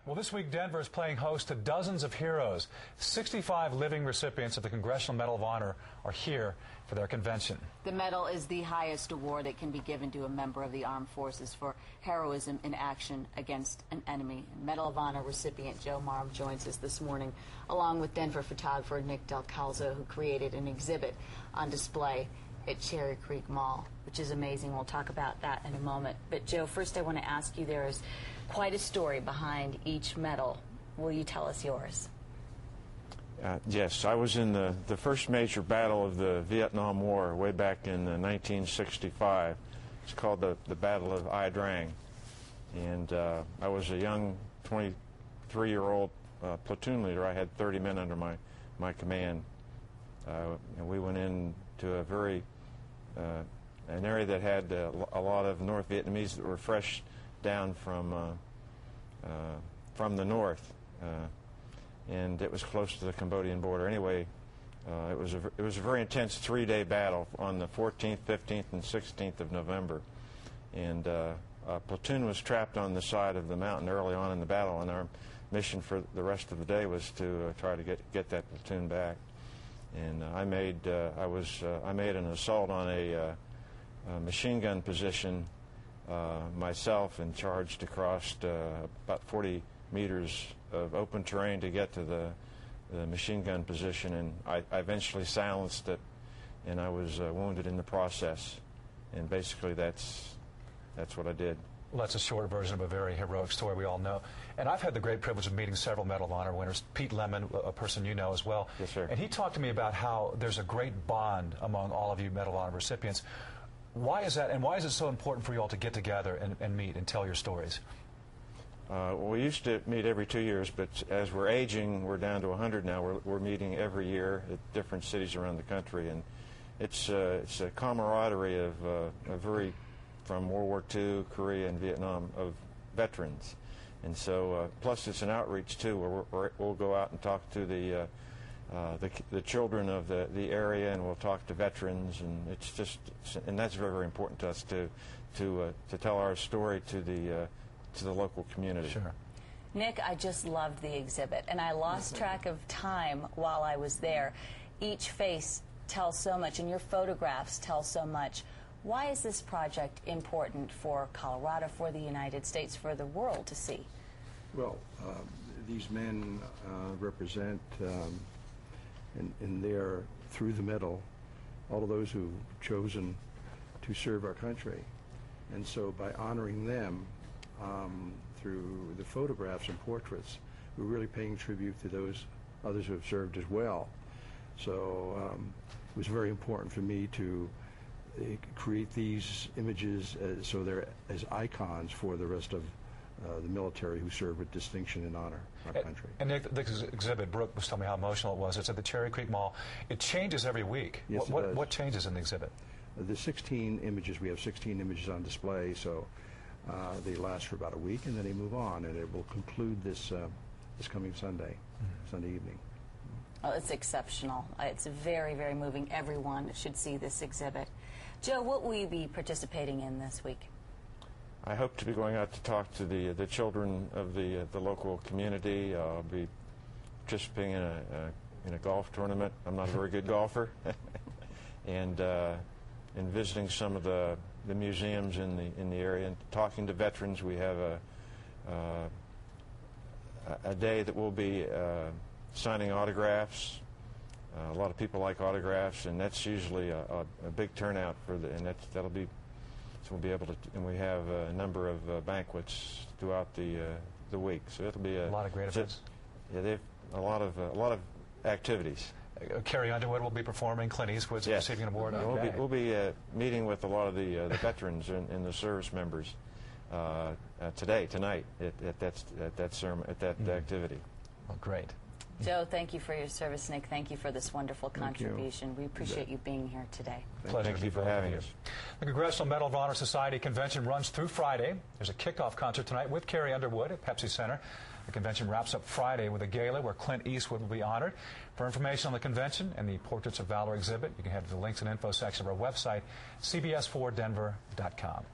Well, this week, Denver is playing host to dozens of heroes. 65 living recipients of the Congressional Medal of Honor are here for their convention. The medal is the highest award that can be given to a member of the armed forces for heroism in action against an enemy. Medal of Honor recipient Joe Marm joins us this morning, along with Denver photographer Nick Del Calzo, who created an exhibit on display at Cherry Creek Mall, which is amazing. We'll talk about that in a moment. But Joe, first I want to ask you, there is quite a story behind each medal. Will you tell us yours? Yes, I was in the first major battle of the Vietnam War way back in 1965. It's called the Battle of Ia Drang. And I was a young 23-year-old platoon leader. I had 30 men under my command. And we went into a very an area that had a lot of North Vietnamese that were fresh down from the north, and it was close to the Cambodian border. Anyway, it was a very intense 3-day battle on the 14th, 15th, and 16th of November, and a platoon was trapped on the side of the mountain early on in the battle, and our mission for the rest of the day was to try to get that platoon back. And I made an assault on a machine gun position myself, and charged across about 40 meters of open terrain to get to the machine gun position, and I eventually silenced it, and I was wounded in the process. And basically that's what I did. Well, that's a short version of a very heroic story we all know. And I've had the great privilege of meeting several Medal of Honor winners. Pete Lemon, a person you know as well. Yes, sir. And he talked to me about how there's a great bond among all of you Medal of Honor recipients. Why is that, and why is it so important for you all to get together and meet and tell your stories? Well, we used to meet every 2 years, but as we're aging, we're down to 100 now. We're meeting every year at different cities around the country, and it's a camaraderie of from World War II, Korea, and Vietnam, of veterans. And so, plus it's an outreach too, where we'll go out and talk to the children of the area, and we'll talk to veterans, and and that's very, very important to us to tell our story to the local community. Sure. Nick, I just loved the exhibit, and I lost track of time while I was there. Each face tells so much, and your photographs tell so much. Why is this project important for Colorado, for the United States, for the world to see? Well, these men represent, and they're, through the medal, all of those who've chosen to serve our country. And so by honoring them through the photographs and portraits, we're really paying tribute to those others who have served as well. So it was very important for me to create these images so they're as icons for the rest of the military who serve with distinction and honor our country. And Nick, this exhibit, Brooke was telling me how emotional it was. It's at the Cherry Creek Mall. It changes every week. Yes, what changes in the exhibit? The 16 images, we have 16 images on display, so they last for about a week, and then they move on, and it will conclude this coming Sunday, Sunday evening. Oh, it's exceptional. It's very, very moving. Everyone should see this exhibit. Joe, what will you be participating in this week? I hope to be going out to talk to the children of the local community. I'll be participating in a golf tournament. I'm not a very good golfer, and visiting some of the museums in the area, and talking to veterans. We have a day that we'll be signing autographs. A lot of people like autographs, and that's usually a big turnout for that'll be. So we'll be able to, and we have a number of banquets throughout the week. So it'll be a lot of great events. Yeah, they've a lot of activities. Carrie Underwood will be performing. Clint Eastwood's receiving an award. Okay. We'll be meeting with a lot of the veterans and the service members tonight at that activity. Well, great. Joe, thank you for your service. Nick, thank you for this wonderful contribution. We appreciate you being here today. Thank you for having us. The Congressional Medal of Honor Society convention runs through Friday. There's a kickoff concert tonight with Carrie Underwood at Pepsi Center. The convention wraps up Friday with a gala where Clint Eastwood will be honored. For information on the convention and the Portraits of Valor exhibit, you can head to the links and info section of our website, cbs4denver.com.